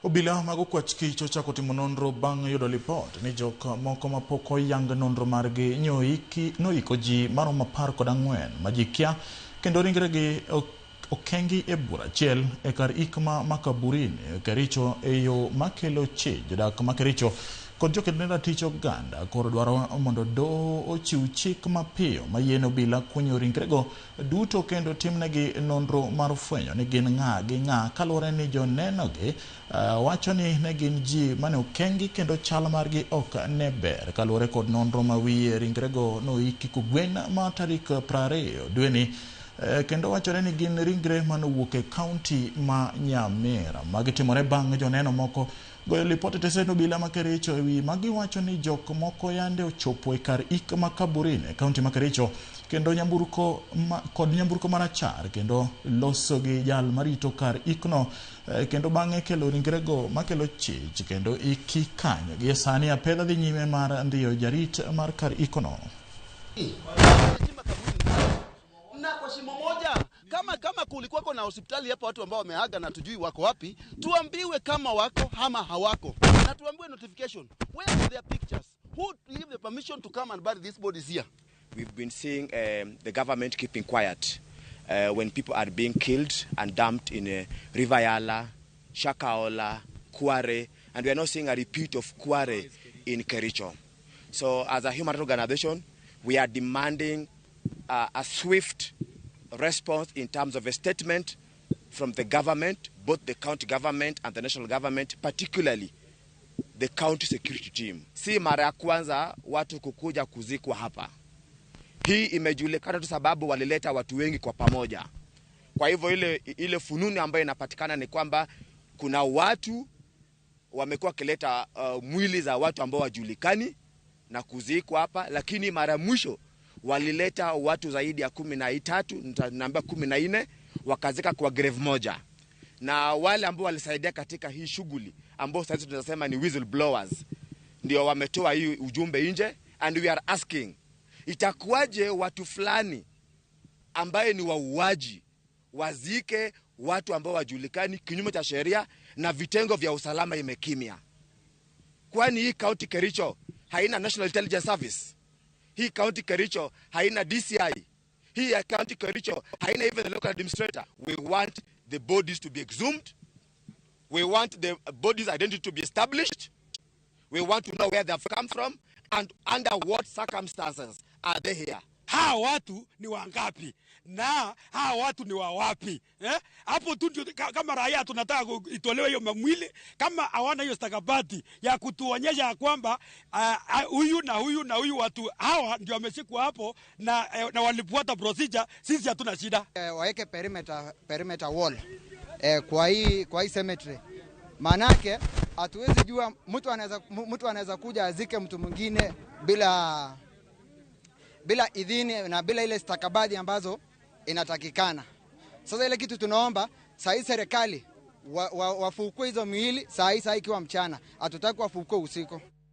Obila mago kwach kicho chako timo nonro bang' yudo lipot ni jok moko mapok oyang nonro margi noiko ji maromo 14 ma ji kia kendo ringregi okengi e bura achiel e kar ikma Makaburini Kericho e yo makelo chich. Jodak ma Kericho kod joked ratich oganda koro dwaro mondo doho ochiw chik mapiyo mayiene obila kunyo ringrego duto kendo timnegi nonro mar fwenyo ni gin ng'a gi ng'a, kaluwore ni jonenogi wacho ni ne gin ji mane okengi kendo chal margi ok ne ber, kaluwore kod nonro ma wiye ringrego noiki kogwen ma tarik 20 dweni. Kendo wachore ni gin ringre manowuok e kaunti ma Nyamira magitimore bang' joneno moko goyo lipot e tesend obila ma Kericho ewi magiwacho ni jok moko yande ochopo e kar ik Makaburini e kaunti ma Kericho kendo nyamburko marachar kendo loso gi jal marito kar ikno kendo bang'e kelo ringrego makelo chich kendo iki kanyo. Gi sani apedha dhi nyime mar ndiyo jarit mar kar ikno. Kwa shimo moja kama kulikuwa na hospitali hapa watu ambao wameaga na tujui wako wapi, tuambiwe kama wako ama hawako, na tuambiwe notification. Where are their pictures? Who gave the permission to come and bury these bodies here? We've been seeing the government keeping quiet when people are being killed and dumped in River Yala, Shakahola, Kware, and we are not seeing a repeat of Kware in Kericho. So as a human rights organization, we are demanding a swift response in terms of a statement from the government, both the county government and the national government, particularly the county security team. Si mara ya kwanza watu kukuja kuzikwa hapa. Hii imejulikana tu sababu walileta watu wengi kwa pamoja. Kwa hivyo ile fununu ambayo inapatikana ni kwamba kuna watu wamekuwa kileta mwili za watu ambao wajulikani na kuzikwa hapa, lakini mara mwisho walileta watu zaidi ya 13, naambia 14, wakazika kwa grave moja. Na wale ambao walisaidia katika hii shughuli ambao sasa tunasema ni whistleblowers ndio wametoa hii ujumbe nje, and we are asking, itakuwaje watu fulani ambaye ni wauaji wazike watu ambao wajulikani kinyume cha sheria na vitengo vya usalama imekimya? Kwani hii county Kericho haina National Intelligence Service? Hii county Kericho haina DCI? Hii county Kericho haina even the local administrator? We want the bodies to be exhumed. We want the bodies' identity to be established. We want to know where they have come from and under what circumstances are they here. Hawa watu ni wangapi na hawa watu ni wawapi? Hapo tu kama raia tunataka itolewe hiyo mwili, kama hawana hiyo stakabadhi ya kutuonyesha kwamba huyu na huyu na huyu watu hawa ndio wameshikwa hapo na walifuata procedure, sisi hatuna shida. Waeke perimeter wall kwa hii cemetery. Manake hatuwezi jua mtu anaweza kuja azike mtu mwingine bila idhini na bila ile stakabadhi ambazo inatakikana. Sasa ile kitu tunaomba saa hii serikali wafukue hizo miili saa hii ikiwa mchana. Hatutaki wafukue usiku.